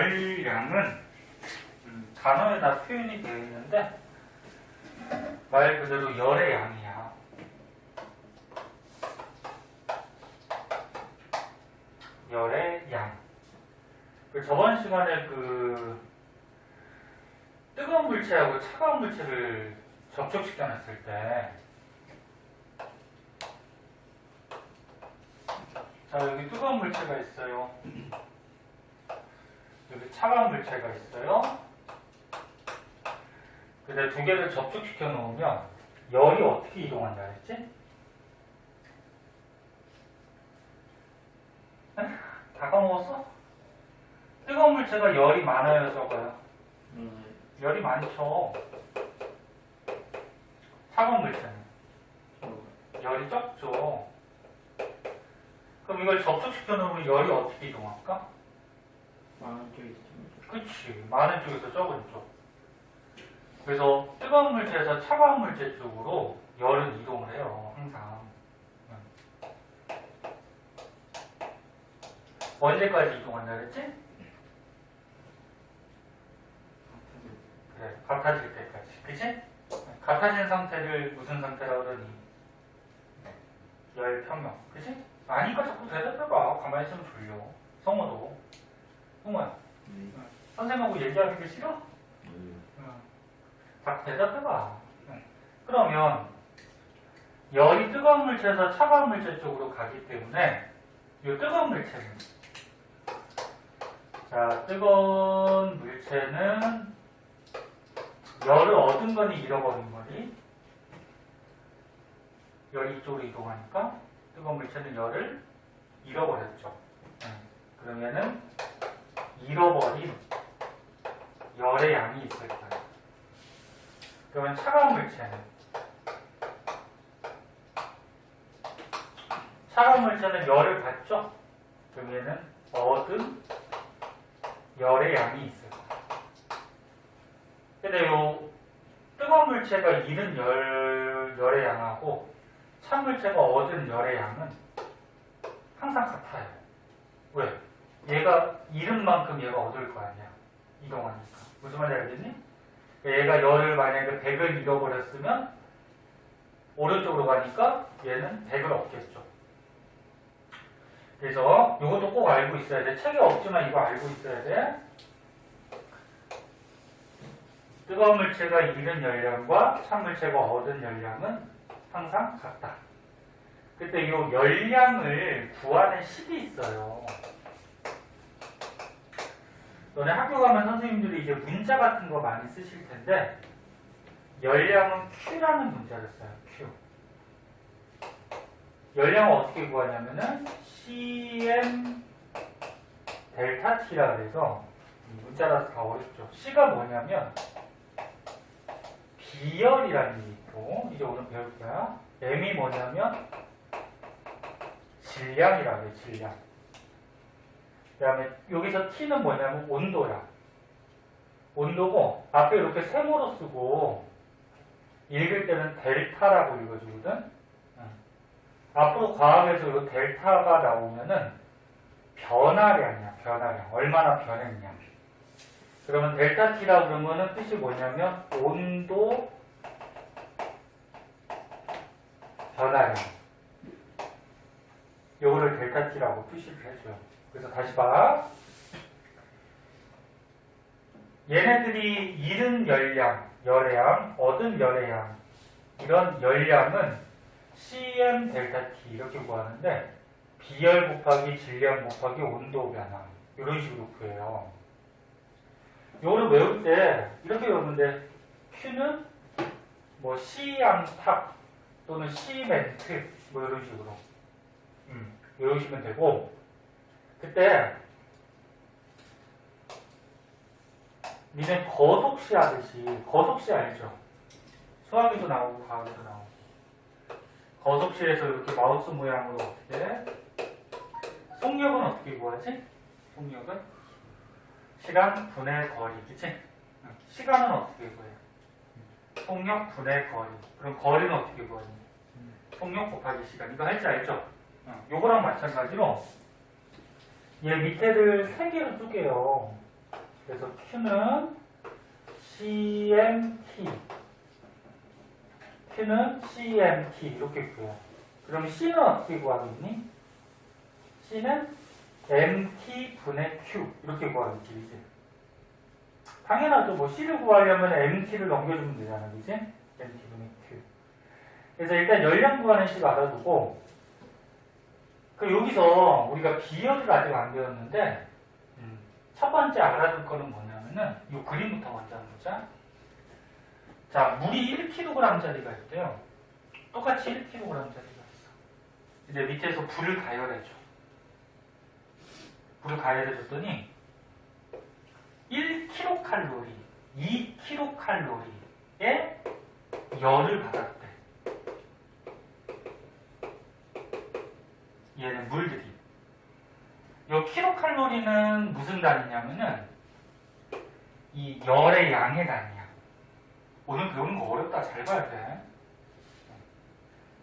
열량은 단어에다 표현이 되어 있는데 말 그대로 열의 양이야. 열의 양. 저번 시간에 뜨거운 물체하고 차가운 물체를 접촉시켜 놨을 때, 자, 여기 뜨거운 물체가 있어요. 여기 차가운 물체가 있어요. 근데 두 개를 접촉시켜 놓으면 열이 어떻게 이동한다 했지? 다 까먹었어? 뜨거운 물체가 열이 많아요, 적어요? 열이 많죠. 차가운 물체는 열이 적죠. 그럼 이걸 접촉시켜 놓으면 열이 어떻게 이동할까? 많은 쪽이 있습니다. 그치. 많은 쪽에서 적은 쪽. 그래서 뜨거운 물체에서 차가운 물체 쪽으로 열은 이동을 해요. 항상. 언제까지 이동한다 그랬지? 그래. 같아질 때까지. 그치? 같아진 상태를 무슨 상태라고 그러니? 열평형. 그치? 아니까 자꾸 대답해봐. 가만히 있으면 졸려. 성호도. 성호야. 선생님하고 얘기하기 싫어? 자꾸 대답해봐. 그러면 열이 뜨거운 물체에서 차가운 물체 쪽으로 가기 때문에 이 뜨거운 물체는, 자, 뜨거운 물체는 열을 얻은 거니 잃어버린 거니? 열이 이쪽으로 이동하니까 뜨거운 물체는 열을 잃어버렸죠. 그러면은 잃어버린 열의 양이 있을 거예요. 그러면 차가운 물체는 열을 받죠? 그럼 얘는 얻은 열의 양이 있을 거예요. 근데 요 뜨거운 물체가 잃은 열의 양하고 찬 물체가 얻은 열의 양은 항상 같아요. 왜? 얘가 잃은 만큼 얘가 얻을 거 아니야. 이동하니까. 무슨 말인지 알겠니? 얘가 열을 만약에 100을 잃어버렸으면 오른쪽으로 가니까 얘는 100을 얻겠죠. 그래서 이것도 꼭 알고 있어야 돼. 책에 없지만 이거 알고 있어야 돼. 뜨거운 물체가 잃은 열량과 찬 물체가 얻은 열량은 항상 같다. 그때 이 열량을 구하는 식이 있어요. 너네 학교 가면 선생님들이 이제 문자 같은 거 많이 쓰실 텐데, 열량은 Q라는 문자를 써요. Q. 열량을 어떻게 구하냐면은 CM 델타 T라 그래서, 문자라서 다 어렵죠. C가 뭐냐면 비열이라는 게 있고, 이제 오늘 배울 거야. M이 뭐냐면 질량이라고 해요. 질량. 그 다음에 여기서 T는 뭐냐면 온도야. 온도고 앞에 이렇게 세모로 쓰고 읽을 때는 델타라고 읽어주거든. 앞으로 과학에서 이 델타가 나오면은 변화량이야. 변화량. 얼마나 변했냐. 그러면 델타 T라고 그러면은 뜻이 뭐냐면 온도 변화량. 요거를 델타 T라고 표시를 해줘요. 그래서 다시 봐. 얘네들이 잃은 열량, 열의 양, 얻은 열의 양, 이런 열량은 CM 델타 T 이렇게 구하는데 비열 곱하기 질량 곱하기 온도 변화 이런 식으로 구해요. 요거를 외울 때 이렇게 외우면 돼. Q는 뭐 C 암탑 또는 C 멘트 뭐 이런 식으로 외우시면 되고, 그때 니네 거속시 하듯이, 거속시 알죠? 수학에도 나오고 과학에도 나오고. 거속시에서 이렇게 마우스 모양으로 어떻게 해? 속력은 어떻게 구하지? 속력은 시간 분의 거리, 그치? 시간은 어떻게 구해? 속력 분의 거리. 그럼 거리는 어떻게 구하니? 속력 곱하기 시간. 이거 할 줄 알죠? 요거랑 마찬가지로 얘 밑에를 3개로 쪼개요. 그래서 Q는 CMT. Q는 CMT. 이렇게 구해. 그럼 C는 어떻게 구하겠니? C는 MT분의 Q. 이렇게 구하겠지, 이제. 당연하죠. 뭐 C를 구하려면 MT를 넘겨주면 되잖아, 그지? MT분의 Q. 그래서 일단 열량 구하는 식 알아두고, 여기서 우리가 비열을 아직 안 배웠는데, 첫 번째 알아둘 거는 뭐냐면은, 이 그림부터 먼저 한번 보자. 자, 물이 1kg짜리가 있대요. 똑같이 1kg짜리가 있어. 이제 밑에서 불을 가열해줘. 불을 가열해줬더니, 1kcal, 2kcal의 열을 받았대. 얘는 물들이. 이 킬로칼로리는 무슨 단위냐면은 이 열의 양의 단위야. 오늘 배우는 거 어렵다. 잘 봐야 돼.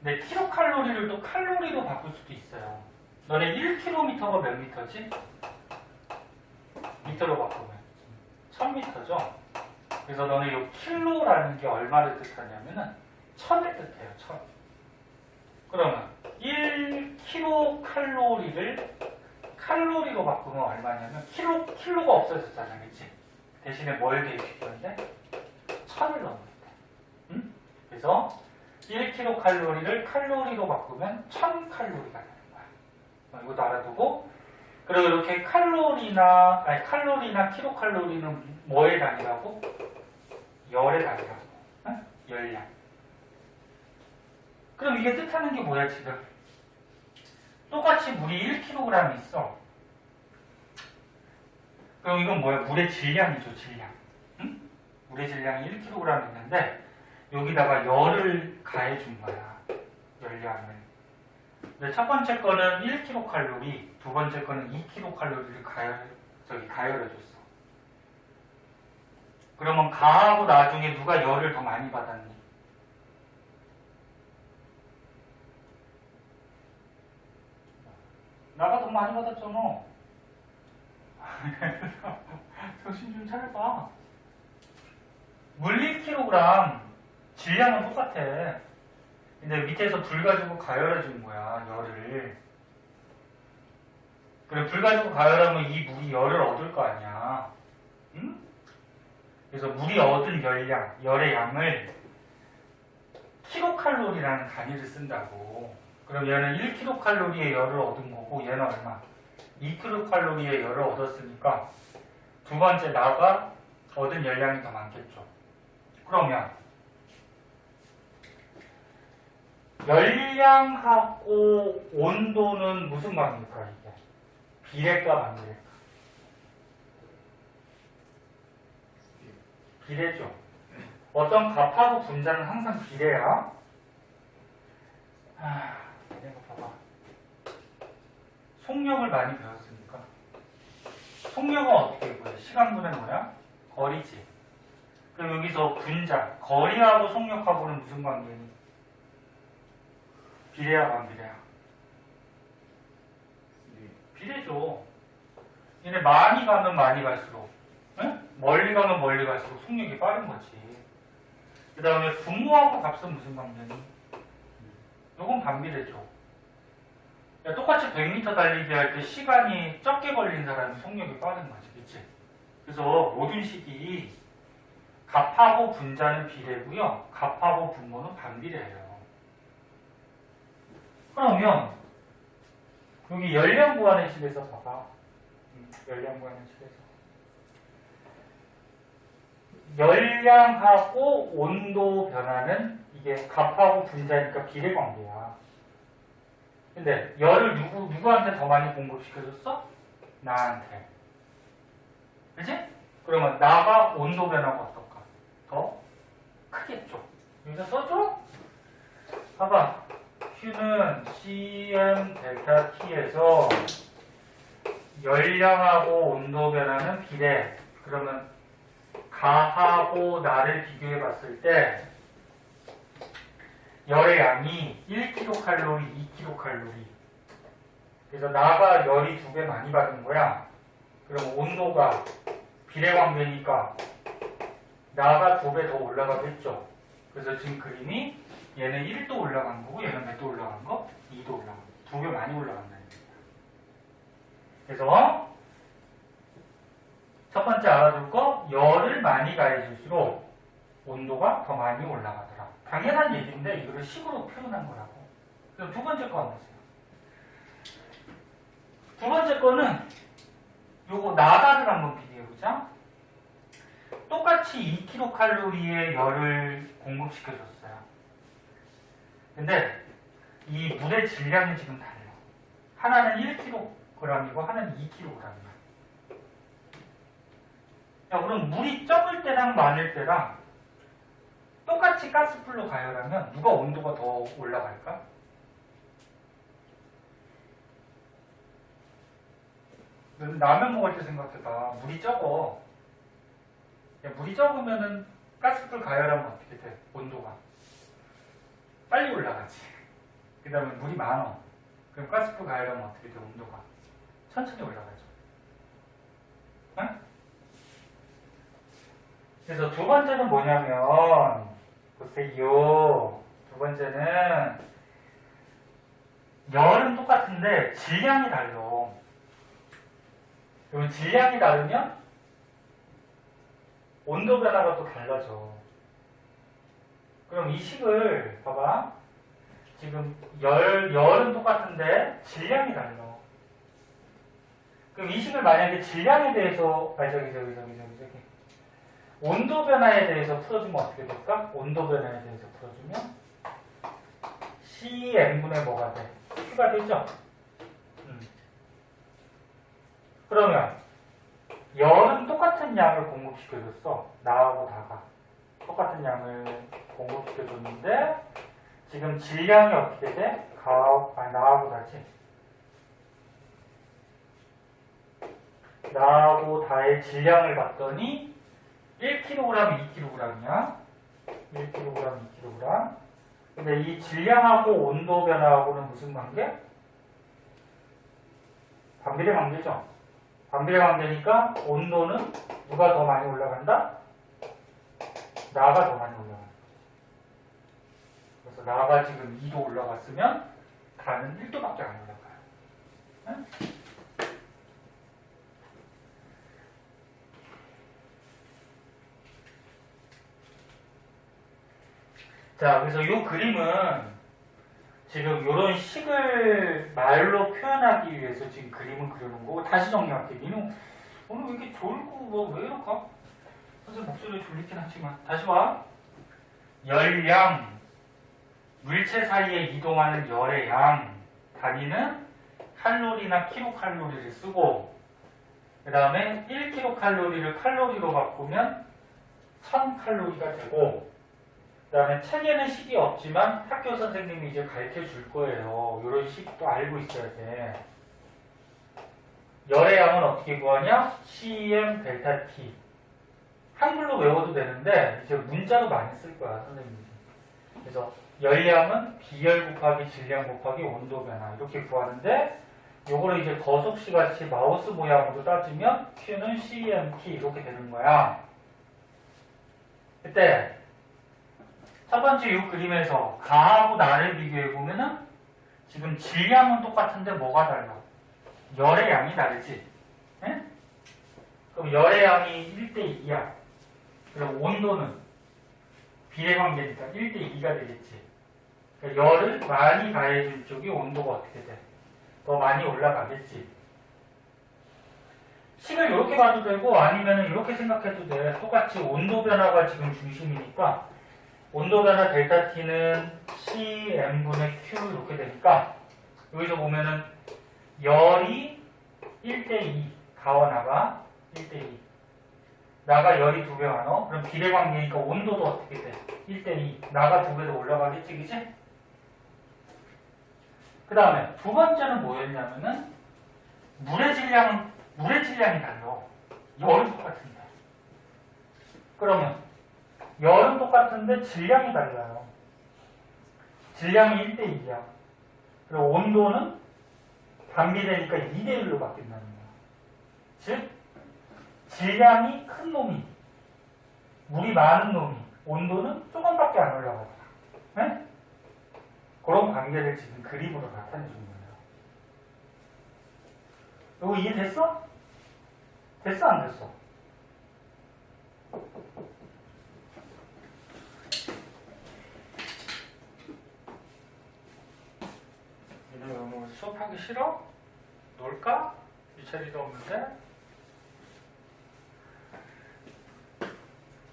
근데 킬로칼로리를 또 칼로리로 바꿀 수도 있어요. 너네 1km가 몇 미터지? 미터로 바꾸면 1000미터죠? 그래서 너네 이 킬로라는 게 얼마를 뜻하냐면은 1000을 뜻해요. 1000. 그러면 1kcal를 칼로리로 바꾸면 얼마냐면 킬로가 없어졌잖아, 그치? 대신에 뭘 대입시켰는데 1000을 넣으면 돼. 응? 그래서 1kcal를 칼로리로 바꾸면 1000칼로리가 되는 거야. 이것도 알아두고, 그리고 이렇게 칼로리나 킬로칼로리는 뭐의 단위라고? 열의 단위라고. 응? 열량. 그럼 이게 뜻하는 게 뭐야, 지금? 똑같이 물이 1kg 있어. 그럼 이건 뭐야? 물의 질량이죠, 질량. 응? 물의 질량이 1kg 있는데, 여기다가 열을 가해준 거야. 열량을. 근데 첫 번째 거는 1kcal, 두 번째 거는 2kcal를 가열해줬어. 그러면 가하고 나중에 누가 열을 더 많이 받았니? 나가 더 많이 받았잖아. 정신 좀 차려봐. 물 1kg 질량은 똑같아. 근데 밑에서 불 가지고 가열해준 거야, 열을. 그래, 불 가지고 가열하면 이 물이 열을 얻을 거 아니야. 응? 그래서 물이 얻은 열량, 열의 양을 킬로칼로리라는 단위를 쓴다고. 그럼 얘는 1kcal의 열을 얻은 거고, 얘는 얼마? 2kcal의 열을 얻었으니까 두 번째 나가 얻은 열량이 더 많겠죠. 그러면 열량하고 온도는 무슨 관계일까, 이게? 비례과 관계일까? 비례죠. 어떤 값하고 분자는 항상 비례야. 내가 봐봐. 속력을 많이 배웠으니까. 속력은 어떻게 구해? 시간분의 뭐야? 거리지. 그럼 여기서 분자, 거리하고 속력하고는 무슨 관계니? 비례야, 반비례야? 비례죠. 얘네 많이 가면 많이 갈수록, 응? 멀리 가면 멀리 갈수록 속력이 빠른 거지. 그 다음에 분모하고 값은 무슨 관계니? 요건 반비례죠. 야, 똑같이 100m 달리기 할 때 시간이 적게 걸린 사람이 속력이 빠른 거지, 그치? 그래서 모든 식이 값하고 분자는 비례고요, 값하고 분모는 반비례예요. 그러면 여기 열량 구하는 식에서 봐봐. 열량 구하는 식에서 열량하고 온도 변화는 이게 값하고 분자니까 비례 관계야. 근데 열을 누구한테 더 많이 공급시켜줬어? 나한테. 그치? 그러면 나가 온도 변화가 어떨까? 더 크겠죠. 여기서 써줘? 봐봐. Q는 Cm 델타 T에서 열량하고 온도 변화는 비례. 그러면 가하고 나를 비교해 봤을 때 열의 양이 1kcal, 2kcal. 그래서 나가 열이 2배 많이 받은 거야. 그럼 온도가 비례관계니까 나가 2배 더 올라가겠죠. 그래서 지금 그림이 얘는 1도 올라간 거고 얘는 몇 도 올라간 거? 2도 올라간 거. 2배 많이 올라간다는 얘기야. 그래서 첫 번째 알아둘 거, 열을 많이 가해줄수록 온도가 더 많이 올라가더라. 당연한 얘기인데 이거를 식으로 표현한 거라고. 그럼 두 번째 거 한번 보세요. 두 번째 거는 요거 나다를 한번 비교해보자. 똑같이 2kcal의 열을 공급시켜줬어요. 근데 이 물의 질량이 지금 달라. 하나는 1kg이고 하나는 2kg이야. 자, 그럼 물이 적을 때랑 많을 때랑 똑같이 가스불로 가열하면 누가 온도가 더 올라갈까? 라면 먹을 때 생각해봐. 물이 적어. 야, 물이 적으면은 가스불 가열하면 어떻게 돼? 온도가 빨리 올라가지. 그 다음에 물이 많아. 그럼 가스불 가열하면 어떻게 돼? 온도가 천천히 올라가죠. 응? 그래서 두 번째는 뭐냐면 보세요. 두 번째는 열은 똑같은데 질량이 달라. 그러면 질량이 다르면 온도 변화가 또 달라져. 그럼 이 식을 봐봐. 지금 열은 똑같은데 질량이 달라. 그럼 이 식을 만약에 질량에 대해서 저기 온도 변화에 대해서 풀어주면 어떻게 될까? 온도 변화에 대해서 풀어주면 CM분의 뭐가 돼? Q가 되죠? 그러면 열은 똑같은 양을 공급시켜줬어. 나하고 다가 똑같은 양을 공급시켜줬는데 지금 질량이 어떻게 돼? 나하고 다지. 나하고 다의 질량을 봤더니 1kg, 2kg이야. 1kg, 2kg. 근데 이 질량하고 온도 변화하고는 무슨 관계? 반비례 관계죠. 반비례 관계니까 온도는 누가 더 많이 올라간다? 나가 더 많이 올라간다. 그래서 나가 지금 2도 올라갔으면 다는 1도밖에 안 올라가요. 응? 자, 그래서 이 그림은 지금 이런 식을 말로 표현하기 위해서 지금 그림을 그려놓은 거고, 다시 정리할게. 민우, 오늘 왜 이렇게 졸고, 뭐, 왜 이럴까? 선생님 목소리가 졸리긴 하지만. 다시 봐. 열량, 물체 사이에 이동하는 열의 양, 단위는 칼로리나 킬로칼로리를 쓰고, 그 다음에 1kcal를 칼로리로 바꾸면 1000칼로리가 되고, 그 다음에 책에는 식이 없지만 학교 선생님이 이제 가르쳐 줄 거예요. 이런 식도 알고 있어야 돼. 열의 양은 어떻게 구하냐? CM 델타 T. 한글로 외워도 되는데 이제 문자로 많이 쓸 거야, 선생님이. 그래서 열량은 비열 곱하기 질량 곱하기 온도 변화 이렇게 구하는데 요거를 이제 거속시 같이 마우스 모양으로 따지면 Q는 CMT 이렇게 되는 거야. 그때 첫 번째 이 그림에서 가하고 나를 비교해보면은 지금 질량은 똑같은데 뭐가 달라? 열의 양이 다르지? 에? 그럼 열의 양이 1대2야. 그럼 온도는 비례관계니까 1대2가 되겠지. 그러니까 열을 많이 가해줄 쪽이 온도가 어떻게 돼? 더 많이 올라가겠지. 식을 이렇게 봐도 되고 아니면 이렇게 생각해도 돼. 똑같이 온도 변화가 지금 중심이니까 온도 변화 델타 T는 CM분의 Q 이렇게 되니까 여기서 보면은 열이 1대2 가와 나가 1대2 나가 열이 2배 많어. 그럼 비례관계니까 온도도 어떻게 돼? 1대2 나가 2배 더 올라가겠지 그치? 그 다음에 두 번째는 뭐였냐면은 물의 질량이 달라. 열은 똑같은데 그러면 열은 똑같은데 질량이 달라요. 질량이 1대2야. 그리고 온도는 반비례니까 2대1로 바뀐다는 거야. 즉 질량이 큰 놈이, 물이 많은 놈이 온도는 조금밖에 안 올라가더라. 네? 그런 관계를 지금 그림으로 나타내 주는 거예요. 이거 이해됐어? 됐어 안 됐어? 오늘 수업하기 싫어? 놀까? 유철이도 없는데?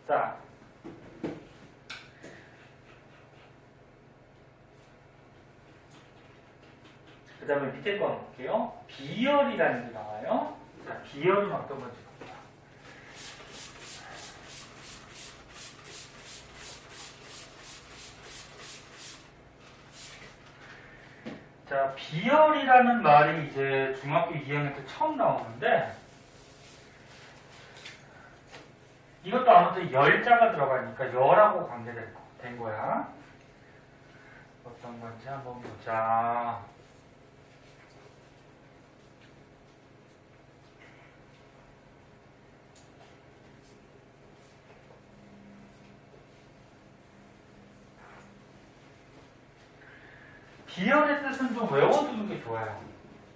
자, 그 다음에 밑에 거 한번 볼게요. 비열이라는 게 나와요. 자, 비열은 어떤 건지 볼게요. 자, 비열이라는 말이 이제 중학교 2학년 때 처음 나오는데, 이것도 아무튼 열자가 들어가니까 열하고 관계된 거야. 어떤 건지 한번 보자. 비열의 뜻은 좀 외워두는 게 좋아요.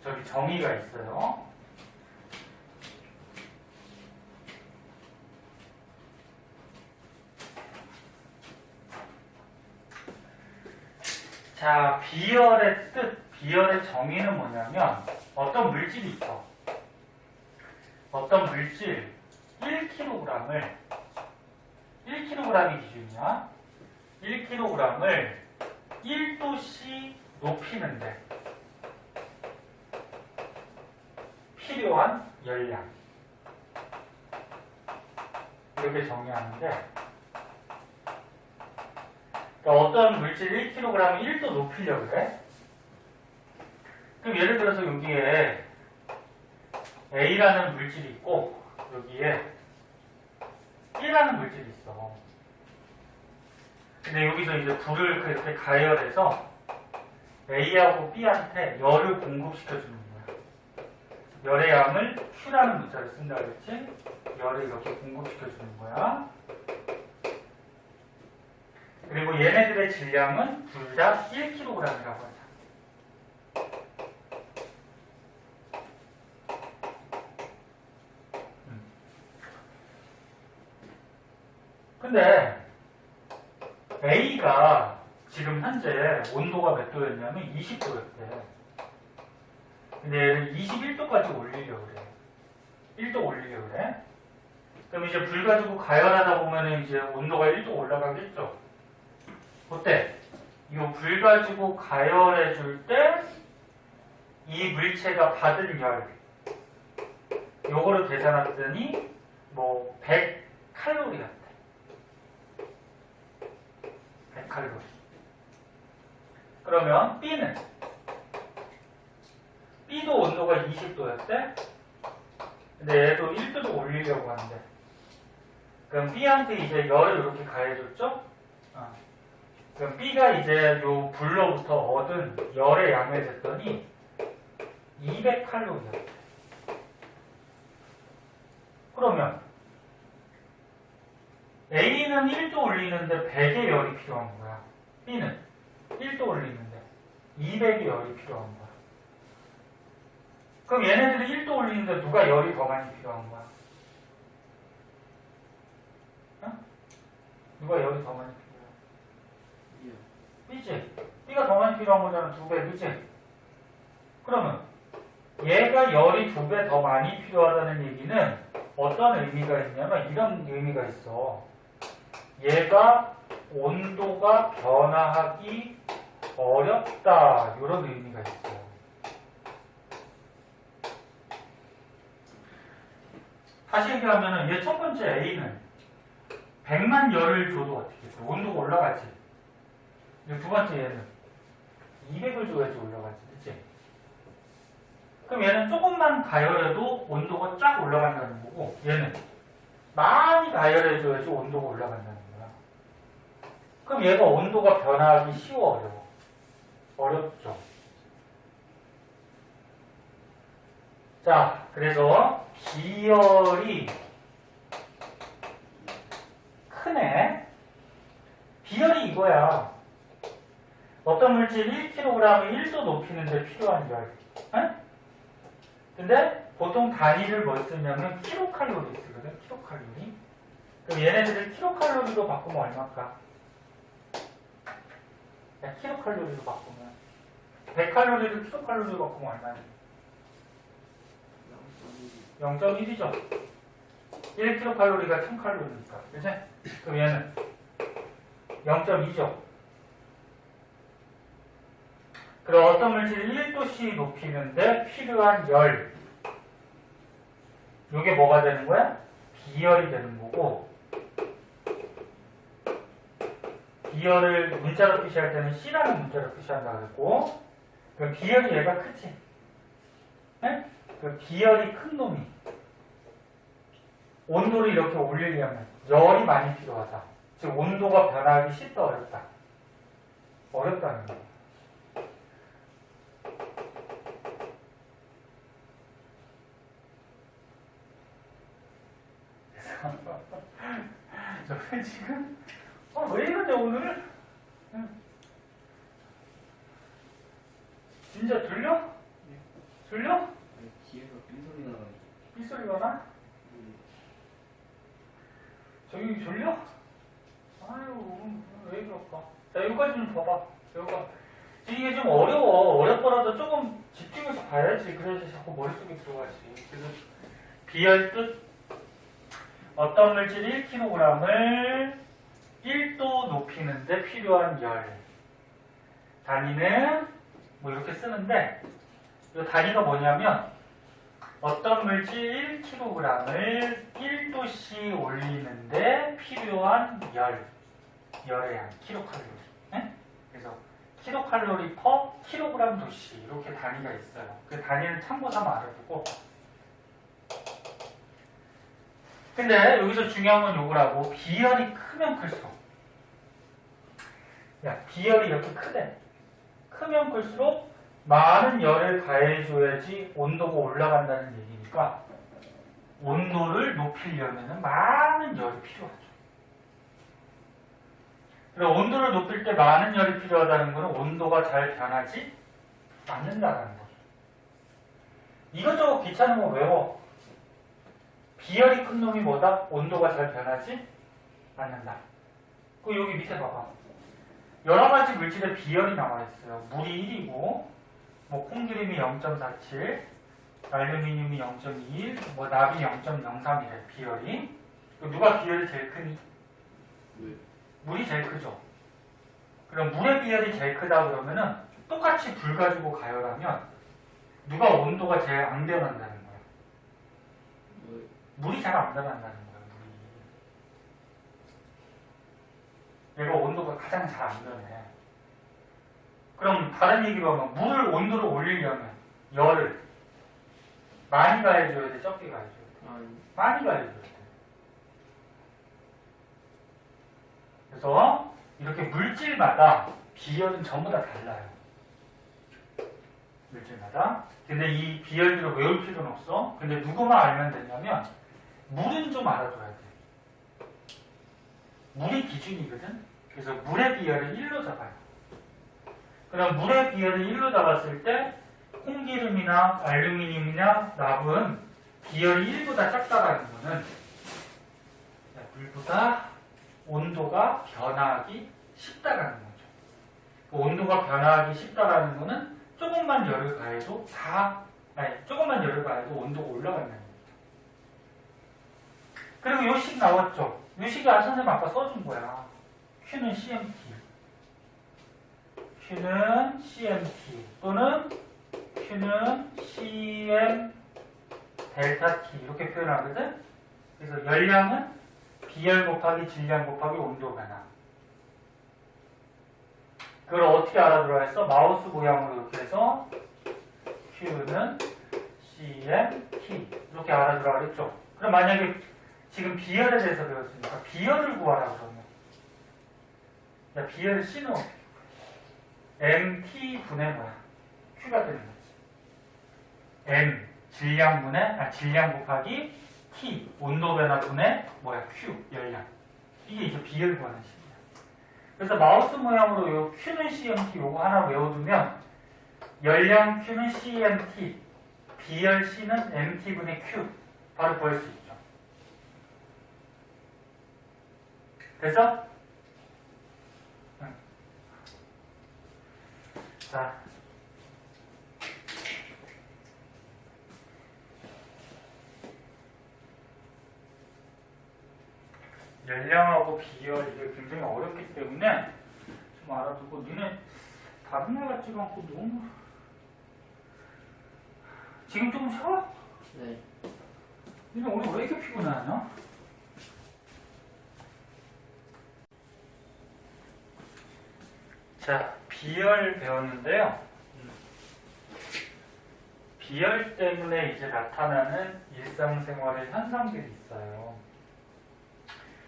저기 정의가 있어요. 자, 비열의 뜻, 비열의 정의는 뭐냐면 어떤 물질이 있어. 어떤 물질 1kg을 1kg이 기준이야. 1kg을 1도씨 높이는데 필요한 열량, 이렇게 정의하는데, 그러니까 어떤 물질 1kg을 1도 높이려고 그래. 그럼 예를 들어서 여기에 A라는 물질이 있고 여기에 B라는 물질이 있어. 근데 여기서 이제 불을 그렇게 가열해서 A하고 B한테 열을 공급시켜주는 거야. 열의 양을 Q라는 문자를 쓴다 그랬지? 열을 이렇게 공급시켜주는 거야. 그리고 얘네들의 질량은 둘 다 1kg이라고 하자. 근데 A가 지금 현재 온도가 몇 도였냐면 20도였대. 근데 얘를 21도까지 올리려고 그래. 1도 올리려고 그래. 그럼 이제 불 가지고 가열하다 보면 이제 온도가 1도 올라가겠죠. 어때? 이 불 가지고 가열해 줄 때 이 물체가 받은 열, 요거를 계산했더니 뭐 100칼로리 같아. 100칼로리. 그러면 B도 온도가 20도였대. 근데 얘도 1도도 올리려고 하는데, 그럼 B한테 이제 열을 이렇게 가해줬죠? 그럼 B가 이제 요 불로부터 얻은 열의 양을 쟀더니 200칼로리였대. 그러면 A는 1도 올리는데 100의 열이 필요한 거야. B는 1도 올리는데 200의 열이 필요한 거야. 그럼 얘네들이 1도 올리는데 누가 열이 더 많이 필요한 거야? 누가 열이 더 많이 필요해? B지? B가 더 많이 필요한 거잖아. 2배, 그치? 그러면 얘가 열이 2배 더 많이 필요하다는 얘기는 어떤 의미가 있냐면 이런 의미가 있어. 얘가 온도가 변화하기 어렵다, 이런 의미가 있어. 다시 얘기하면 얘 첫 번째 A는 100만 열을 줘도 어떻게 돼? 온도가 올라가지. 두 번째 얘는 200을 줘야지 올라가지, 그치? 그럼 얘는 조금만 가열해도 온도가 쫙 올라간다는 거고, 얘는 많이 가열해줘야지 온도가 올라간다는 거야. 그럼 얘가 온도가 변화하기 쉬워, 어려워? 어렵죠. 자, 그래서 비열이 이거야. 어떤 물질 1kg을 1도 높이는데 필요한 열. 응? 근데 보통 단위를 뭐 쓰냐면 킬로칼로리 쓰거든. 킬로칼로리. 그럼 얘네들을 킬로칼로리로 바꾸면 얼마일까? 야, 킬로칼로리로 바꾸면 100칼로리를 킬로칼로리로 바꾸면 얼마야? 0.1이죠. 1kcal가 1000칼로리니까. 그치? 그럼 얘는 0.2죠. 그럼 어떤 물질을 1도씨 높이는데 필요한 열. 이게 뭐가 되는 거야? 비열이 되는 거고, 비열을 문자로 표시할 때는 C라는 문자로 표시한다고 했고, 그럼 비열이 얘가 크지? 네? 그 비열이 큰 놈이 온도를 이렇게 올리려면 열이 많이 필요하다. 즉 온도가 변하기 쉽다, 어렵다? 어렵다는 거예요. 저는 지금 왜 이러냐 오늘? 진짜 들려? 들려? 뒤에서 삐소리 나가지고. 삐소리가 나? 저기 졸려? 아유 왜 이럴까? 자 여기까지 좀 봐봐. 여기가 이게 좀 어려워. 어렵더라도 조금 집중해서 봐야지. 그래야지 자꾸 머릿속에 들어가지. 그래서 비열 뜻 어떤 물질 1kg을 1도 높이는데 필요한 열. 단위는 뭐 이렇게 쓰는데 이 단위가 뭐냐면 어떤 물질 1kg을 1도씨 올리는데 필요한 열의 양, 킬로칼로리. 네? 그래서 킬로칼로리 퍼 킬로그램 도씨 이렇게 단위가 있어요. 그 단위는 참고 삼아 알아두고. 근데 여기서 중요한 건 요거라고. 비열이 크면 클수록, 야 비열이 이렇게 크대. 크면 클수록 많은 열을 가해줘야지 온도가 올라간다는 얘기니까 온도를 높이려면 많은 열이 필요하죠. 그리고 온도를 높일 때 많은 열이 필요하다는 것은 온도가 잘 변하지 않는다는 거죠. 이것저것 귀찮은 거 외워. 비열이 큰 놈이 뭐다? 온도가 잘 변하지 않는다. 그 여기 밑에 봐봐. 여러 가지 물질의 비열이 나와 있어요. 물이 1이고, 뭐 콩기름이 0.47, 알루미늄이 0.21, 뭐 납이 0.03이래 비열이. 누가 비열이 제일 크니? 물이 제일 크죠. 그럼 물의 비열이 제일 크다 그러면은 똑같이 불 가지고 가열하면 누가 온도가 제일 안 변한다는 거야? 물이 잘 안 변한다는 거야. 물이. 얘가 온도가 가장 잘 안 변해. 그럼 다른 얘기로 하면 물 온도를 올리려면 열을 많이 가해줘야 돼, 적게 가해줘야 돼? 많이 가해줘야 돼. 그래서 이렇게 물질마다 비열은 전부 다 달라요. 물질마다. 근데 이 비열들을 외울 필요는 없어. 근데 누구만 알면 되냐면 물은 좀 알아둬야 돼. 물이 기준이거든. 그래서 물의 비열을 1로 잡아요. 그럼 물의 비열을 1로 잡았을 때 콩기름이나 알루미늄이나 납은 비열이 1보다 작다라는 거는 물보다 온도가 변하기 쉽다라는 거죠. 그 온도가 변하기 쉽다라는 거는 조금만 열을 가해도 조금만 열을 가해도 온도가 올라간다는 거죠. 그리고 요 식 나왔죠. 요 식이 선생님 아까 써준 거야. Q는 CMT. Q는 CMT 또는 Q는 CM 델타 T 이렇게 표현하거든. 그래서 열량은 비열 곱하기 질량 곱하기 온도 변화. 그걸 어떻게 알아들어야 했어? 마우스 모양으로 이렇게 해서 Q는 CMT 이렇게 알아들어야 했죠. 그럼 만약에 지금 비열에 대해서 배웠으니까 비열을 구하라 그러면 야 비열 C는 MT분의 뭐야? Q가 되는 거지. M 질량 곱하기 T 온도 변화 분의 뭐야? Q 열량. 이게 이제 비열 구하는 식이야. 그래서 마우스 모양으로 요 Q는 CMT 요거 하나 외워두면 열량 Q는 CMT, 비열 C는 MT분의 Q 바로 구할 수 있죠. 됐어? 응. 자, 열량하고 비열 이게 굉장히 어렵기 때문에 좀 알아두고 니네 다른 애 같지가 않고 너무 지금 조금 쉬어? 네. 니네 오늘 왜 이렇게 피곤하냐? 자, 비열 배웠는데요. 비열 때문에 이제 나타나는 일상생활의 현상들이 있어요.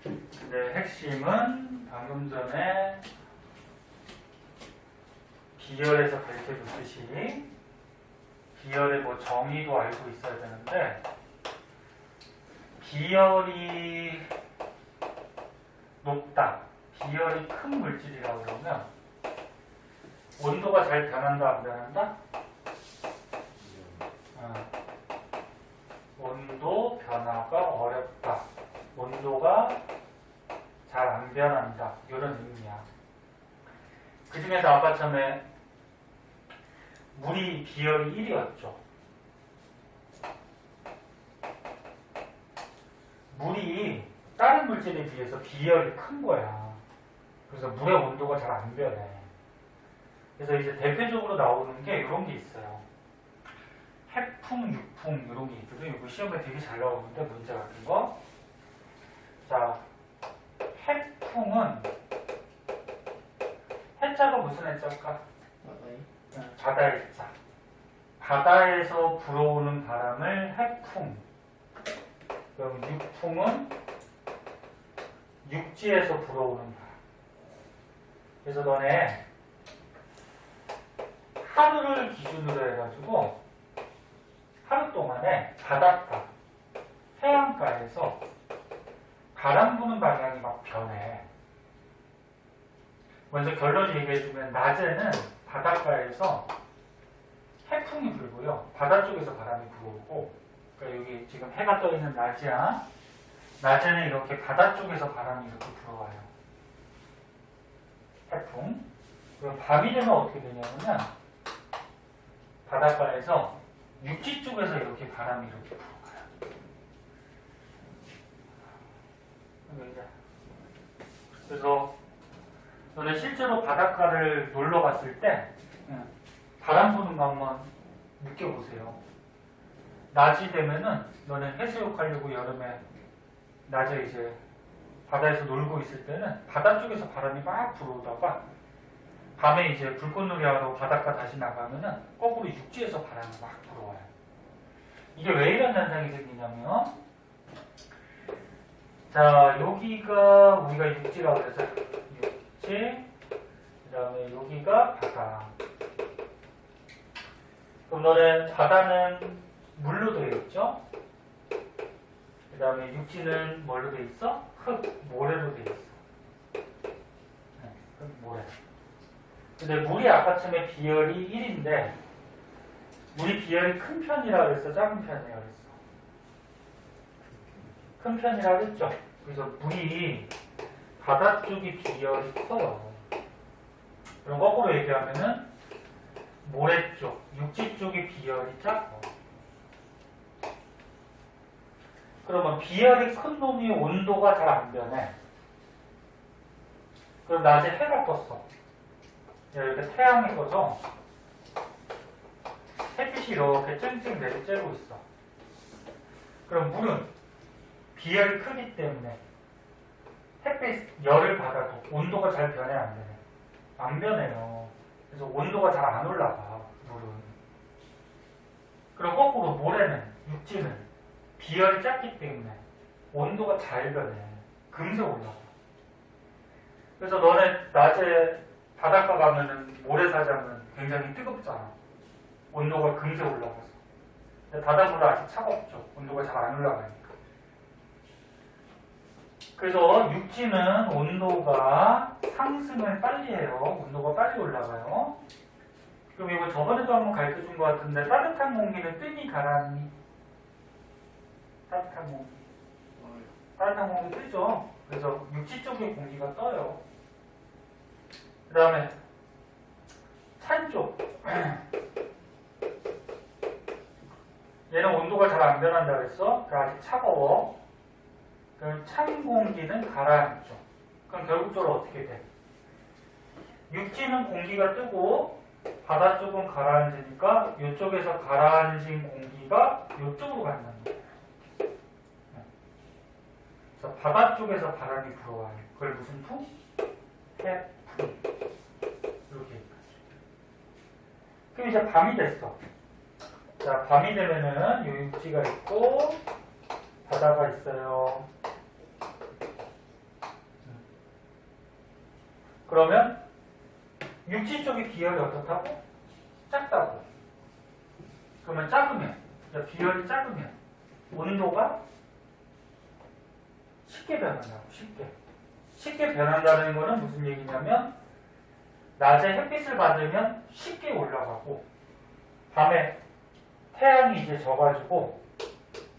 근데 핵심은 방금 전에 비열에서 가르쳐줬듯이 비열의 뭐 정의도 알고 있어야 되는데 비열이 높다, 비열이 큰 물질이라고 그러면 온도가 잘 변한다 안 변한다? 온도 변화가 어렵다, 온도가 잘 안 변한다 이런 의미야. 그 중에서 아까 처음에 물이 비열이 1이었죠. 물이 다른 물질에 비해서 비열이 큰 거야. 그래서 물의 온도가 잘 안 변해. 그래서 이제 대표적으로 나오는 게 이런 게 있어요. 해풍, 유풍 이런 게 있거든요. 이거 시험에 되게 잘 나오는데 문제 같은 거. 자, 해풍은 해자가 무슨 해자일까? 바다의 해자. 바다에서 불어오는 바람을 해풍. 그럼 유풍은 육지에서 불어오는 바람. 그래서 너네 하루를 기준으로 해가지고 하루 동안에 바닷가, 해안가에서 바람 부는 방향이 막 변해. 먼저 결론 얘기해주면 낮에는 바닷가에서 해풍이 불고요. 바다 쪽에서 바람이 불어오고, 그러니까 여기 지금 해가 떠 있는 낮이야. 낮에는 이렇게 바다 쪽에서 바람이 이렇게 불어와요. 해풍. 그럼 밤이 되면 어떻게 되냐면 바닷가에서 육지 쪽에서 이렇게 바람이 이렇게 불어와요. 그래서 너네 실제로 바닷가를 놀러 갔을 때 바람 부는 거 한번 느껴보세요. 낮이 되면은 너네 해수욕 하려고 여름에 낮에 이제 바다에서 놀고 있을 때는 바다 쪽에서 바람이 막 불어오다가 밤에 이제 불꽃놀이 하러 바닷가 다시 나가면은 거꾸로 육지에서 바람이 막 불어와요. 이게 왜 이런 현상이 생기냐면, 자, 여기가 우리가 육지라고 해서 육지, 그 다음에 여기가 바다. 그럼 너는 바다는 물로 되어 있죠? 그 다음에 육지는 뭘로 되어 있어? 흙, 모래로 되어 있어. 네, 흙, 모래. 근데 물이 아까 처음에 비열이 1인데 물이 비열이 큰 편이라 그랬어? 작은 편이라 그랬어? 큰 편이라 그랬죠? 그래서 물이 바다 쪽이 비열이 커요. 그럼 거꾸로 얘기하면은 모래 쪽, 육지 쪽이 비열이 작고. 그러면 비열이 큰 놈이 온도가 잘 안 변해. 그럼 낮에 해가 떴어. 이렇게 태양이 떠서 햇빛이 이렇게 쨍쨍 내리쬐고 있어. 그럼 물은 비열이 크기 때문에 햇빛 열을 받아도 온도가 잘 변해 안 변해? 안 변해요. 그래서 온도가 잘 안 올라가, 물은. 그리고 거꾸로 모래는, 육지는 비열이 작기 때문에 온도가 잘 변해. 금세 올라가. 그래서 너네 낮에 바닷가 가면은 모래사장은 굉장히 뜨겁잖아. 온도가 금세 올라가서. 근데 바닷물은 아직 차갑죠. 온도가 잘 안 올라가니까. 그래서 육지는 온도가 상승을 빨리 해요. 온도가 빨리 올라가요. 그럼 이거 저번에도 한번 가르쳐 준 것 같은데 따뜻한 공기는 뜨니 가라앉니? 따뜻한 공기. 따뜻한 공기 뜨죠. 그래서 육지 쪽의 공기가 떠요. 그 다음에 찬 쪽. 얘는 온도가 잘 안 변한다 그랬어. 그러니까 아직 차가워. 그럼 찬 공기는 가라앉죠. 그럼 결국적으로 어떻게 돼? 육지는 공기가 뜨고 바다 쪽은 가라앉으니까 이쪽에서 가라앉은 공기가 이쪽으로 간다는 거예요. 그래서 바다 쪽에서 바람이 불어와요. 그걸 무슨 풍? 해풍. 이렇게 얘기하죠. 그럼 이제 밤이 됐어. 자, 밤이 되면은 요 육지가 있고 바다가 있어요. 그러면 육지 쪽의 비열이 어떻다고? 작다고. 그러면 작으면, 비열이 작으면 온도가 쉽게 변한다고. 쉽게 변한다는 거는 무슨 얘기냐면 낮에 햇빛을 받으면 쉽게 올라가고 밤에 태양이 이제 져가지고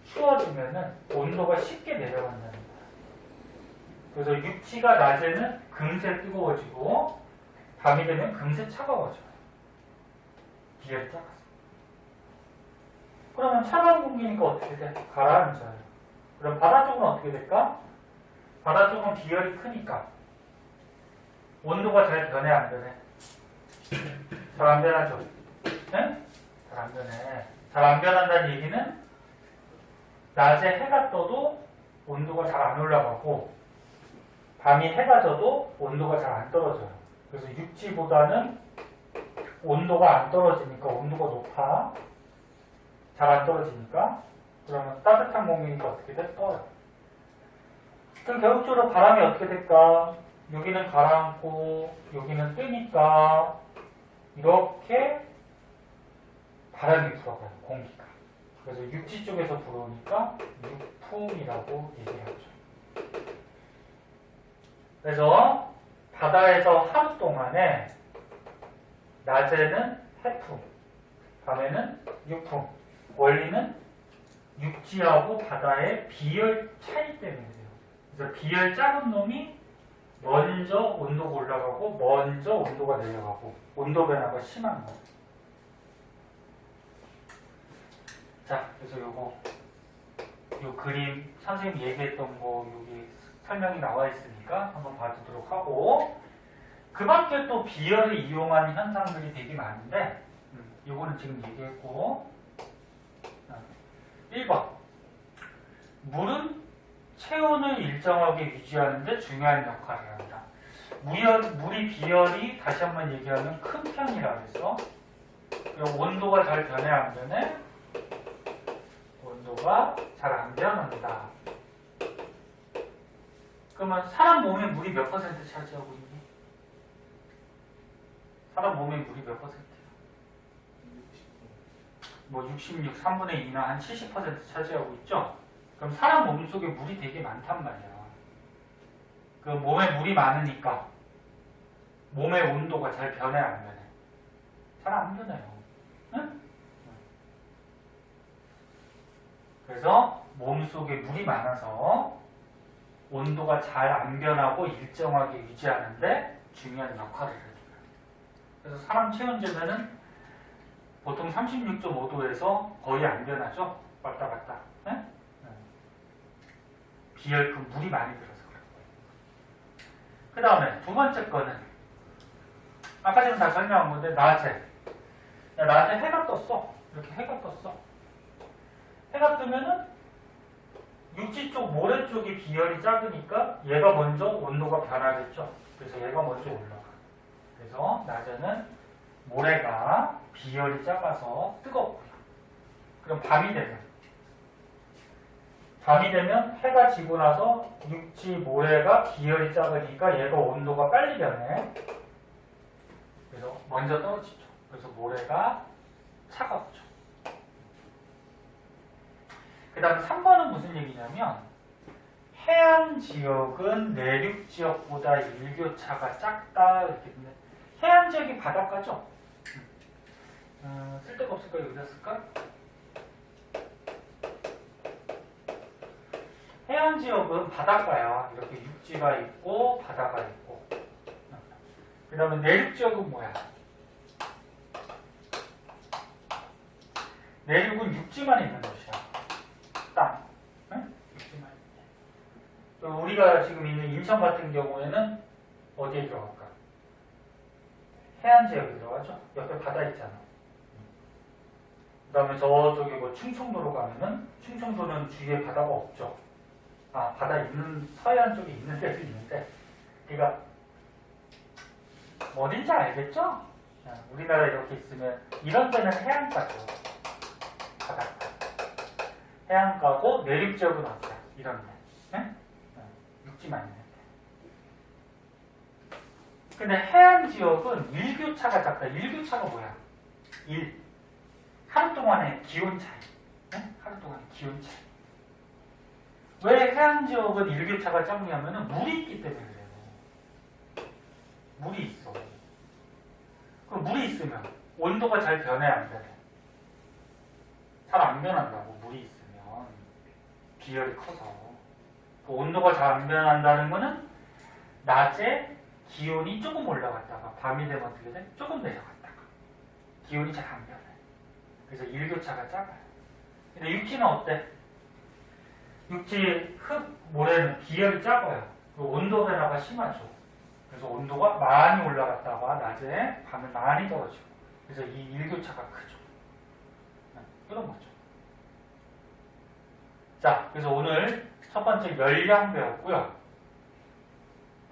추워지면은 온도가 쉽게 내려간다는 거예요. 그래서 육지가 낮에는 금세 뜨거워지고 밤이 되면 금세 차가워져요. 비열이 작아서. 그러면 차가운 공기니까 어떻게 돼? 가라앉아요. 그럼 바다 쪽은 어떻게 될까? 바다 쪽은 비열이 크니까 온도가 잘 변해 안 변해? 잘 안 변하죠? 네? 잘 안 변해. 잘 안 변한다는 얘기는 낮에 해가 떠도 온도가 잘 안 올라가고 밤이 해가 져도 온도가 잘 안 떨어져요. 그래서 육지보다는 온도가 안 떨어지니까 온도가 높아. 잘 안 떨어지니까. 그러면 따뜻한 공기니까 어떻게 돼? 떠요. 그럼 결국적으로 바람이 어떻게 될까? 여기는 가라앉고 여기는 뜨니까 이렇게 바람이 불어가요. 공기가. 그래서 육지 쪽에서 불어오니까 육풍이라고 얘기하죠. 그래서 바다에서 하루 동안에 낮에는 해풍, 밤에는 육풍. 원리는 육지하고 바다의 비열 차이 때문에 그래요. 그래서 비열 작은 놈이 먼저 온도가 올라가고 먼저 온도가 내려가고 온도 변화가 심한 거. 자, 그래서 요 그림 선생님이 얘기했던 거 여기 설명이 나와 있으니까 한번 봐주도록 하고 그 밖에 또 비열을 이용한 현상들이 되게 많은데 요거는 지금 얘기했고 1번 물은 체온을 일정하게 유지하는데 중요한 역할을 합니다. 물이 비열이 다시 한번 얘기하면 큰 편이라 그래서 온도가 잘 변해 안 변해? 온도가 잘 안 변한다. 그러면 사람 몸에 물이 몇 퍼센트 차지하고 있니? 사람 몸에 물이 몇 퍼센트야? 뭐 66, 3분의 2나 한 70% 차지하고 있죠? 그럼 사람 몸속에 물이 되게 많단 말이야. 그 몸에 물이 많으니까 몸의 온도가 잘 변해 안 변해? 잘 안 변해요. 응? 그래서 몸속에 물이 많아서 온도가 잘 안 변하고 일정하게 유지하는데 중요한 역할을 해줘요. 그래서 사람 체온 재면은 보통 36.5도에서 거의 안 변하죠? 왔다 갔다. 네? 비열큼 물이 많이 들어서 그래요. 그 다음에 두 번째 거는 아까 전에 다 설명한 건데 낮에 해가 떴어. 이렇게 해가 떴어. 해가 뜨면은 육지 쪽 모래 쪽이 비열이 작으니까 얘가 먼저 온도가 변하겠죠. 그래서 얘가 먼저 올라가. 그래서 낮에는 모래가 비열이 작아서 뜨겁고요. 그럼 밤이 되면 해가 지고 나서 육지 모래가 비열이 작으니까 얘가 온도가 빨리 변해. 그래서 먼저 떨어지죠. 그래서 모래가 차갑죠. 그 다음 3번은 무슨 얘기냐면 해안 지역은 내륙 지역보다 일교차가 작다 이렇게 되는데 해안 지역이 바닷가죠? 쓸데가 없을까 여기다 쓸까? 해안 지역은 바닷가야. 이렇게 육지가 있고 바다가 있고. 그 다음에 내륙 지역은 뭐야? 내륙은 육지만 있는 곳이야. 땅. 응? 육지만 있는. 우리가 지금 있는 인천 같은 경우에는 어디에 들어갈까? 해안 지역에 들어가죠? 옆에 바다 있잖아. 그 다음에 저쪽에 뭐 충청도로 가면은 충청도는 주위에 바다가 없죠. 아, 바다 있는 서해안 쪽에 있는 데도 있는데, 그러니까 어딘지 알겠죠? 우리나라에 이렇게 있으면 이런 데는 해안가죠. 바닷가. 해안가고 내륙 지역은 어디야? 이런 데. 네? 육지만 있는 데. 근데 해안 지역은 일교차가 작다. 일교차가 뭐야? 1. 하루 동안의 기온 차이. 네? 하루 동안의 기온 차이. 왜 해안 지역은 일교차가 작냐면은 물이 있기 때문에 그래요. 물이 있어. 그럼 물이 있으면 온도가 잘 변해 안 변해? 잘 안 변한다고. 물이 있으면 비열이 커서. 그 온도가 잘 안 변한다는 거는 낮에 기온이 조금 올라갔다가 밤이 되면 어떻게 돼? 조금 내려갔다가 기온이 잘 안 변해. 그래서 일교차가 작아요. 근데 육지는 어때? 육지 흙, 모래는 비열이 작아요. 온도 변화가 심하죠. 그래서 온도가 많이 올라갔다가 낮에 밤에 많이 떨어지고. 그래서 이 일교차가 크죠. 이런 거죠. 자, 그래서 오늘 첫 번째 열량 배웠고요.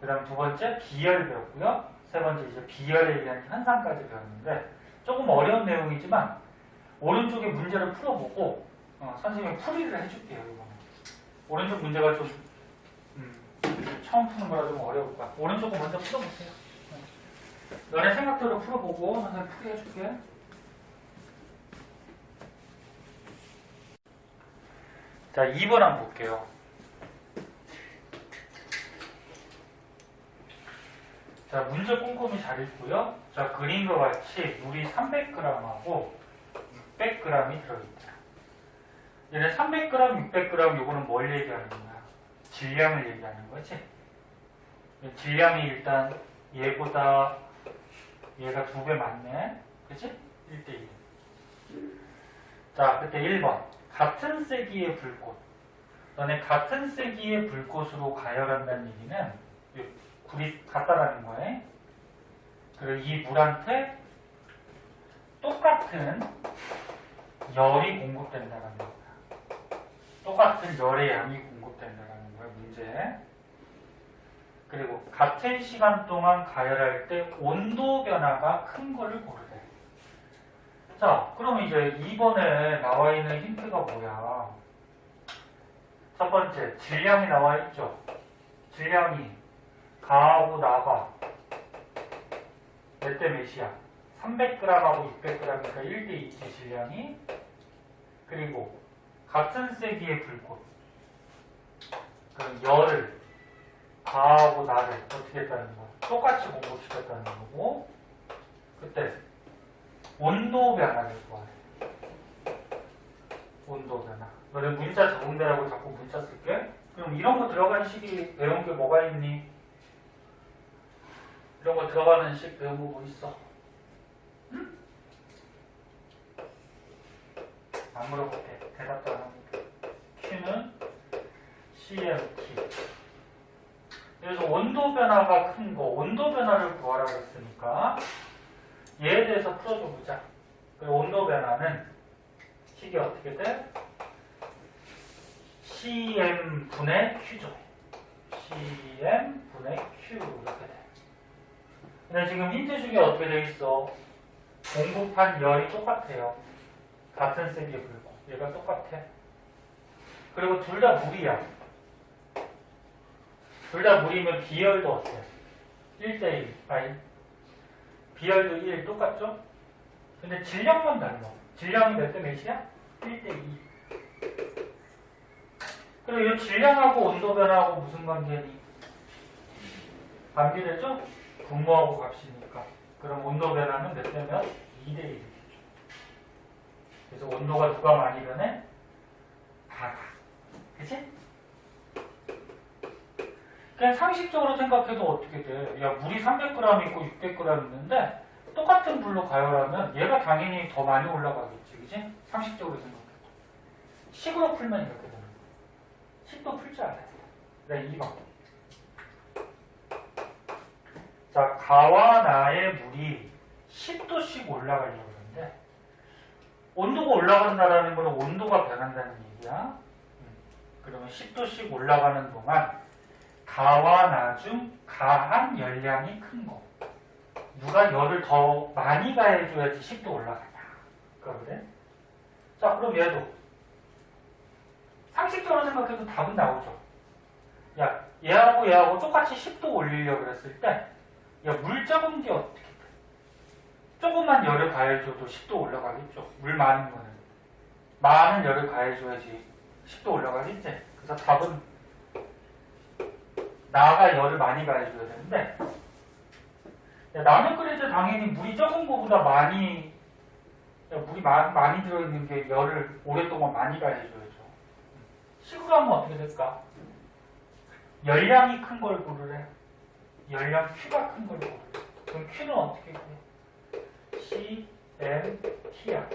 그 다음 두 번째 비열 배웠고요. 세 번째 이제 비열에 의한 현상까지 배웠는데 조금 어려운 내용이지만 오른쪽에 문제를 풀어보고 선생님이 풀이를 해줄게요. 이거는. 오른쪽 문제가 좀 처음 푸는 거라 좀 어려울 거야. 오른쪽 거 먼저 풀어보세요. 너네 생각대로 풀어보고 선생님 풀이 해줄게. 자, 2번 한번 볼게요. 자, 문제 꼼꼼히 잘 읽고요. 자, 그림과 같이 물이 300g하고 600g이 들어있다. 얘는 300g, 600g 요거는 뭘 얘기하는 거야? 질량을 얘기하는 거지. 질량이 일단 얘보다 얘가 2배 많네. 그치? 1대1. 자, 그때 1번. 같은 세기의 불꽃. 너네 같은 세기의 불꽃으로 가열한다는 얘기는 굴이 같다라는 거예요. 그리고 이 물한테 똑같은 열이 공급된다는 거야. 똑같은 열의 양이 공급된다는 거야, 문제. 그리고 같은 시간 동안 가열할 때 온도 변화가 큰 거를 고르래. 자, 그럼 이제 2번에 나와 있는 힌트가 뭐야? 첫 번째, 질량이 나와 있죠? 질량이 가하고 나가 몇 대 몇이야? 300g하고 600g이니까 1대2지 질량이. 그리고 같은 세기의 불꽃. 그럼 열을 가하고 나를 어떻게 했다는 거야? 똑같이 공급시켰다는 거고. 그때 온도 변화를 구하래. 온도 변화. 너네 문자 적응되라고 자꾸 문자 쓸게. 그럼 이런 거 들어가는 식이 배운 게 뭐가 있니? 이런 거 들어가는 식 배운 거 뭐 있어? 응? 안 물어볼게. 대답도 안 합니다. Q는 CMT. 그래서 온도 변화가 큰 거, 온도 변화를 구하라고 했으니까 얘에 대해서 풀어줘 보자. 온도 변화는 식이 어떻게 돼? CM분의 Q죠. CM분의 Q 이렇게 돼. 근데 지금 힌트 중에 어떻게 돼 있어? 공급한 열이 똑같아요. 같은 세기의 불꽃. 얘가 똑같아. 그리고 둘 다 물이야. 둘 다 물이면 비열도 어때? 1대1. 아니, 비열도 1 똑같죠? 근데 질량만 달라. 질량이 몇 대 몇이야? 1대2. 그럼 그리고 이 질량하고 온도 변화하고 무슨 관계니? 반비례죠? 분모하고 값이니까. 그럼 온도 변화는 몇 대 몇? 2대 1. 그래서 온도가 누가 많이 변해? 가가. 그치? 그냥 상식적으로 생각해도 어떻게 돼? 야, 물이 300g 있고 600g 있는데 똑같은 불로 가열하면 얘가 당연히 더 많이 올라가겠지. 그치? 상식적으로 생각해도. 식으로 풀면 이렇게 되는 거야. 식도 풀 줄 알아야 돼. 네, 2번. 자, 가와 나의 물이 10도씩 올라가려고 그러는데 온도가 올라간다라는 건 온도가 변한다는 얘기야. 그러면 10도씩 올라가는 동안 가와 나 중 가한 열량이 큰 거. 누가 열을 더 많이 가해줘야지 10도 올라가냐. 그래? 자, 그럼 얘도 상식적으로 생각해도 답은 나오죠. 야, 얘하고 얘하고 똑같이 10도 올리려고 그랬을 때 야, 물 적은 게 어떻게 돼? 조금만 열을 가해줘도 10도 올라가겠죠. 물 많은 거는. 많은 열을 가해줘야지 10도 올라가겠지. 그래서 답은 나가 열을 많이 가해줘야 되는데 야, 라면 끓일 때 당연히 물이 적은 거보다 많이 야, 물이 많이 들어있는 게 열을 오랫동안 많이 가해줘야죠. 식으로 하면 어떻게 될까? 열량이 큰 걸 고르래. 열량 Q가 큰 걸 고르래. 그럼 Q는 어떻게 구해? CmT야.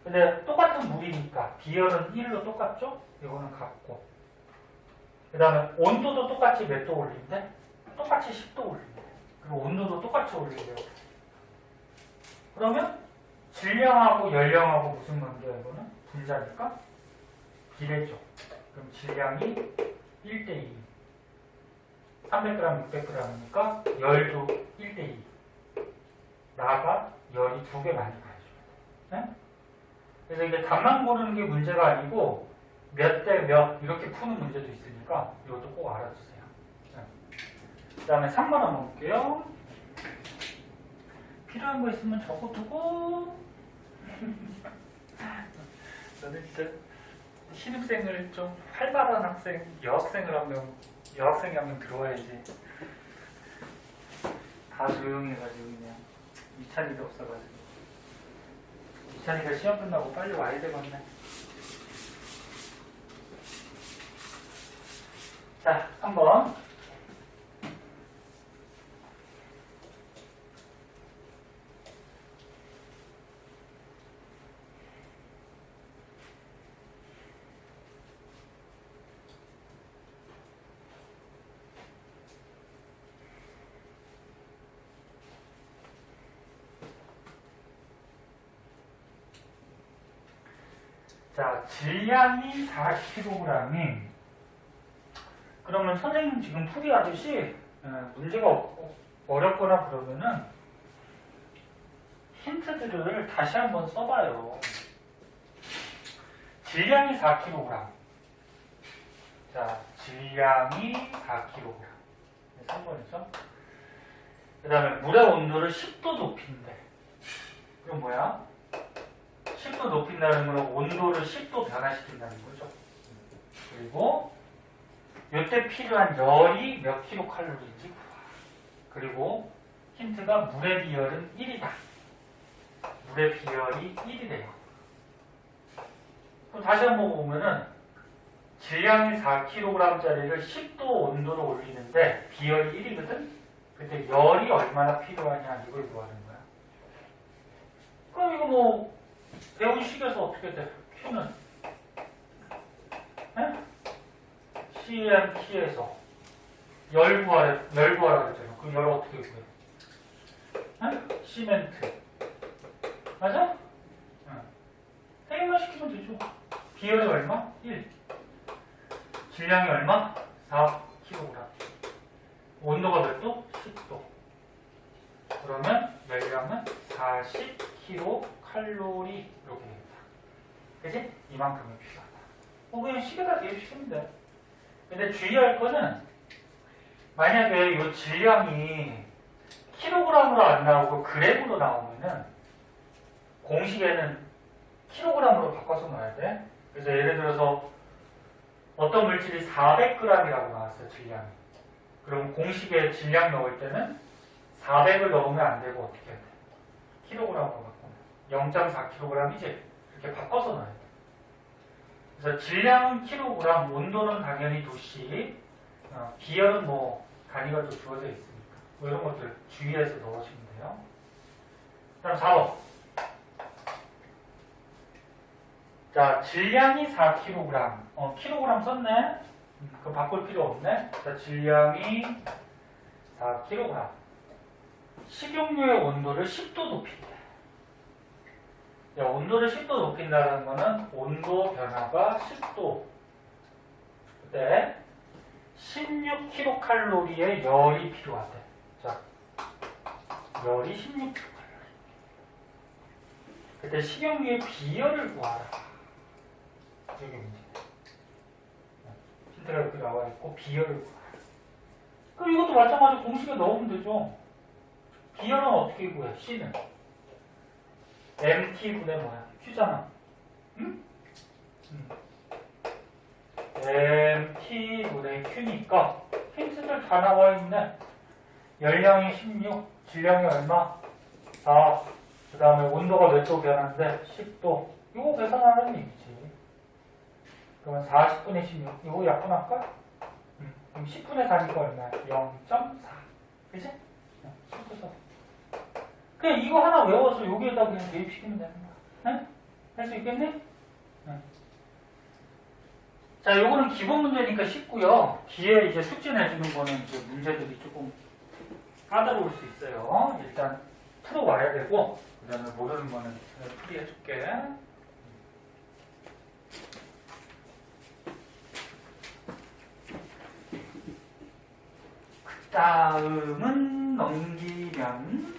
근데 똑같은 물이니까 비열은 1로 똑같죠? 이거는 같고. 그 다음에 온도도 똑같이 몇 도 올린대? 똑같이 10도 올린대. 그리고 온도도 똑같이 올린대요. 그러면 질량하고 열량하고 무슨 관계야 이거는? 분자니까 비례죠. 그럼 질량이 1대2. 300g, 600g이니까 열도 1대2. 나가 열이 2배 많이 가해줘야 돼. 네? 그래서 이게 답만 고르는 게 문제가 아니고 몇 대 몇 이렇게 푸는 문제도 있으니까 이것도 꼭 알아주세요. 네. 그 다음에 3번 한번 볼게요. 필요한 거 있으면 적어두고 너는 진짜 신입생을 좀 활발한 학생, 여학생이 한 명 들어와야지. 다 조용해가지고 그냥 이찬이도 없어가지고. 이찬이가 시험 끝나고 빨리 와야 되겠네. 자, 3번. 자, 질량이 4kg이 그러면 선생님 지금 풀이하듯이 문제가 어렵거나 그러면은 힌트들을 다시 한번 써봐요. 질량이 4kg. 자, 질량이 4kg. 3번이죠. 그 다음에 물의 온도를 10도 높인대. 그럼 뭐야? 10도 높인다는 건 온도를 10도 변화시킨다는 거죠. 그리고 이때 필요한 열이 몇 킬로칼로리인지 구하. 그리고 힌트가 물의 비열은 1이다. 물의 비열이 1이래요. 그럼 다시 한번 보면은 질량이 4kg짜리를 10도 온도로 올리는데 비열이 1이거든? 근데 열이 얼마나 필요하냐 이걸 구하는 거야. 그럼 이거 뭐 배운 식에서 어떻게 돼? Q는 CmT에서 열 구하라 그랬잖아. 그럼 열 어떻게 구해? 시멘트 맞아? 해결만 시키면 되죠. 비열이 얼마? 1. 질량이 얼마? 4kg. 온도가 몇 도? 10도. 그러면 열량은 40kcal 이렇게 됩니다. 그치? 이만큼이 필요하다. 그냥 식에다 대입시키면 돼. 근데 주의할 거는 만약에 이 질량이 킬로그램으로 안 나오고 그램으로 나오면은 공식에는 킬로그램으로 바꿔서 넣어야 돼. 그래서 예를 들어서 어떤 물질이 400g이라고 나왔어요, 질량이. 그럼 공식에 질량 넣을 때는 400을 넣으면 안 되고 어떻게 해야 돼? 킬로그램으로 바꾸면 0.4kg이지? 이렇게 바꿔서 넣어야 돼. 그래서 질량은 킬로그램, 온도는 당연히 도씨, 비열은 뭐 단위가 또 주어져 있으니까 뭐 이런 것들 주의해서 넣으시면 돼요. 다음 4번. 자, 질량이 4kg. 킬로그램 썼네? 그거 바꿀 필요 없네? 자, 질량이 4kg. 식용유의 온도를 10도 높인대. 야, 온도를 10도 높인다는 거는 온도 변화가 10도. 그때 16kcal의 열이 필요하대. 자, 열이 16kcal. 그때 식용유의 비열을 구하라. 여기 문제. 힌트가 이렇게 나와 있고 비열을 구하라. 그럼 이것도 마찬가지로 공식에 넣으면 되죠. 비열은 어떻게 구해? C는 MT분의 뭐야? Q잖아. 응? MT분의 Q니까 힌트들 다 나와 있네. 열량이 16, 질량이 얼마? 4. 그 다음에 온도가 몇 도 변하는데 10도. 이거 계산하는 얘기지. 그러면 40분의 16. 이거 약분할까? 그럼 10분의 4니까 얼마야? 0.4. 그치? 10분의 4. 그냥 이거 하나 외워서 여기에다 그냥 대입시키면 되는 거야. 네? 할 수 있겠니? 네. 자, 요거는 기본 문제니까 쉽고요. 뒤에 이제 숙제 내주는 거는 이제 문제들이 조금 까다로울 수 있어요. 일단 풀어와야 되고, 그 다음에 모르는 거는 풀이해줄게. 그 다음은 넘기면,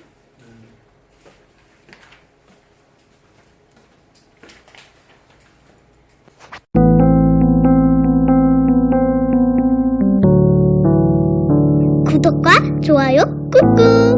구독과 좋아요 꾹꾹.